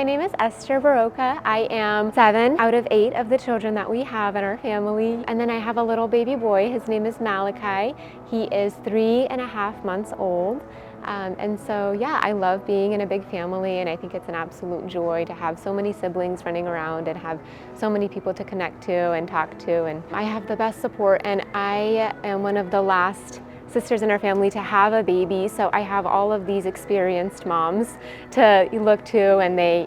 my name is Ester. I am 7 out of 8 of the children that we have in our family. And then I have a little baby boy. His name is Malakhi. He is 3.5 months old. And so, yeah, I love being in a big family, and I think it's an absolute joy to have so many siblings running around and have so many people to connect to and talk to. And I have the best support, and I am one of the last sisters in our family to have a baby, so I have all of these experienced moms to look to, and they,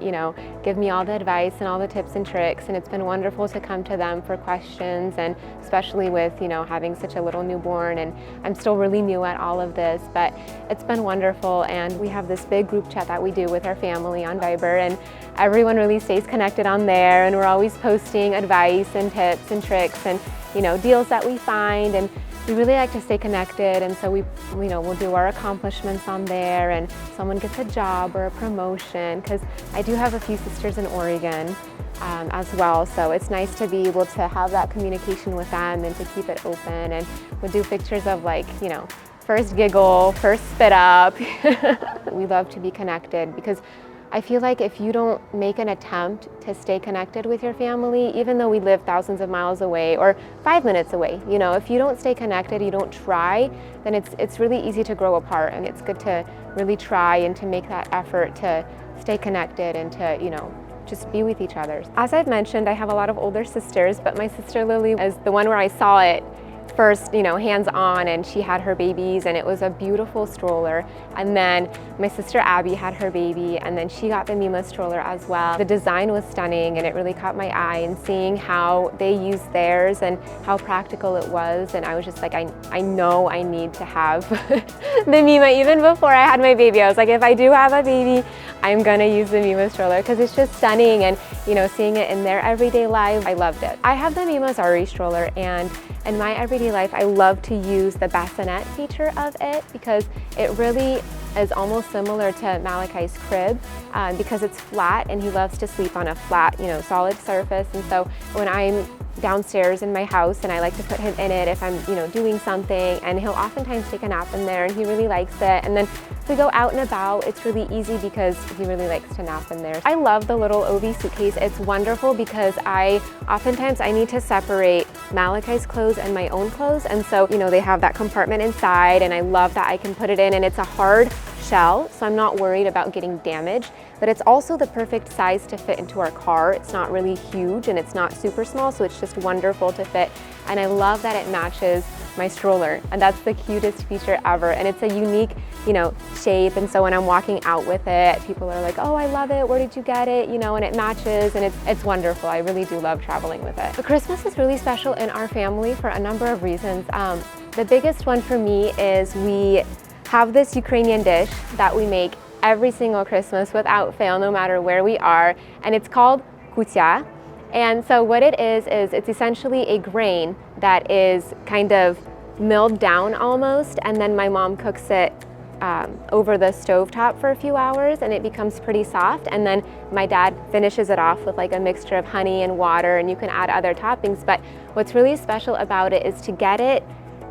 give me all the advice and all the tips and tricks, and it's been wonderful to come to them for questions, and especially with, having such a little newborn, and I'm still really new at all of this, but it's been wonderful. And we have this big group chat that we do with our family on Viber, and everyone really stays connected on there, and we're always posting advice and tips and tricks and, deals that we find, and we really like to stay connected, and so we'll do our accomplishments on there, and someone gets a job or a promotion, because I do have a few sisters in Oregon as well, so it's nice to be able to have that communication with them and to keep it open. And we'll do pictures of first giggle, first spit up. We love to be connected, because I feel like if you don't make an attempt to stay connected with your family, even though we live thousands of miles away or 5 minutes away, if you don't stay connected, you don't try, then it's really easy to grow apart. And it's good to really try and to make that effort to stay connected and to, just be with each other. As I've mentioned, I have a lot of older sisters, but my sister Lily is the one where I saw it first, hands-on, and she had her babies, and it was a beautiful stroller. And then my sister Abby had her baby, and then she got the Mima stroller as well. The design was stunning, and it really caught my eye, and seeing how they used theirs and how practical it was, and I was just like, I know I need to have the Mima. Even before I had my baby, I was like, if I do have a baby, I'm gonna use the Mima stroller, because it's just stunning, and seeing it in their everyday life, I loved it. I have the Mima Xari stroller, and in my everyday life, I love to use the bassinet feature of it, because it really is almost similar to Malakhi's crib, because it's flat, and he loves to sleep on a flat, solid surface. And so when I'm downstairs in my house, and I like to put him in it if I'm, doing something, and he'll oftentimes take a nap in there, and he really likes it. And then if we go out and about, it's really easy because he really likes to nap in there. I love the little OV suitcase. It's wonderful because oftentimes I need to separate Malakhi's clothes and my own clothes, and so they have that compartment inside, and I love that I can put it in, and it's a hard shell, so I'm not worried about getting damaged, but it's also the perfect size to fit into our car. It's not really huge, and it's not super small, so it's just wonderful to fit. And I love that it matches my stroller, and that's the cutest feature ever. And it's a unique, shape, and so when I'm walking out with it, people are like, oh, I love it, where did you get it? And it matches, and it's wonderful. I really do love traveling with it. But Christmas is really special in our family for a number of reasons. The biggest one for me is we have this Ukrainian dish that we make every single Christmas without fail, no matter where we are, and it's called Kutia. And so what it is it's essentially a grain that is kind of milled down almost, and then my mom cooks it over the stovetop for a few hours, and it becomes pretty soft, and then my dad finishes it off with a mixture of honey and water, and you can add other toppings. But what's really special about it is to get it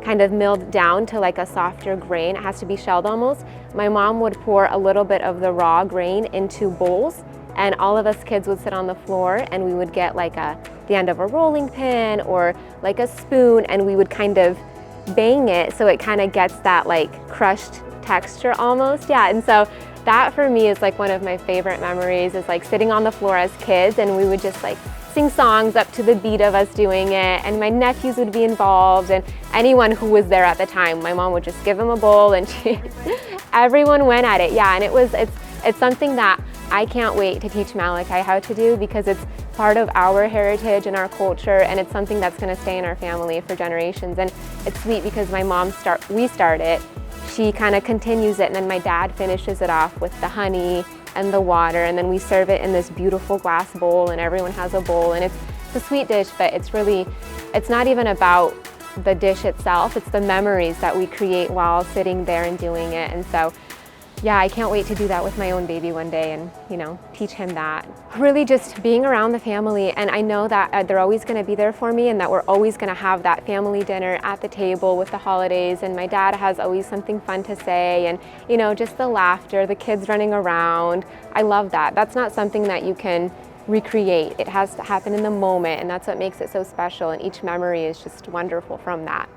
kind of milled down to a softer grain. It has to be shelled almost. My mom would pour a little bit of the raw grain into bowls, and all of us kids would sit on the floor, and we would get the end of a rolling pin or a spoon, and we would kind of bang it so it kind of gets that crushed texture almost. Yeah, and so that for me is one of my favorite memories, is sitting on the floor as kids, and we would just sing songs up to the beat of us doing it, and my nephews would be involved, and anyone who was there at the time, my mom would just give them a bowl, and everyone went at it. Yeah, and it's something that I can't wait to teach Malakhi how to do, because it's part of our heritage and our culture, and it's something that's going to stay in our family for generations. And it's sweet because my mom we start it, she kind of continues it, and then my dad finishes it off with the honey and the water, and then we serve it in this beautiful glass bowl, and everyone has a bowl, and it's a sweet dish, but it's not even about the dish itself, it's the memories that we create while sitting there and doing it. And so Yeah, I can't wait to do that with my own baby one day and, you know, teach him that. Really just being around the family, and I know that they're always going to be there for me and that we're always going to have that family dinner at the table with the holidays, and my dad has always something fun to say, and, you know, just the laughter, the kids running around. I love that. That's not something that you can recreate. It has to happen in the moment, and that's what makes it so special, and each memory is just wonderful from that.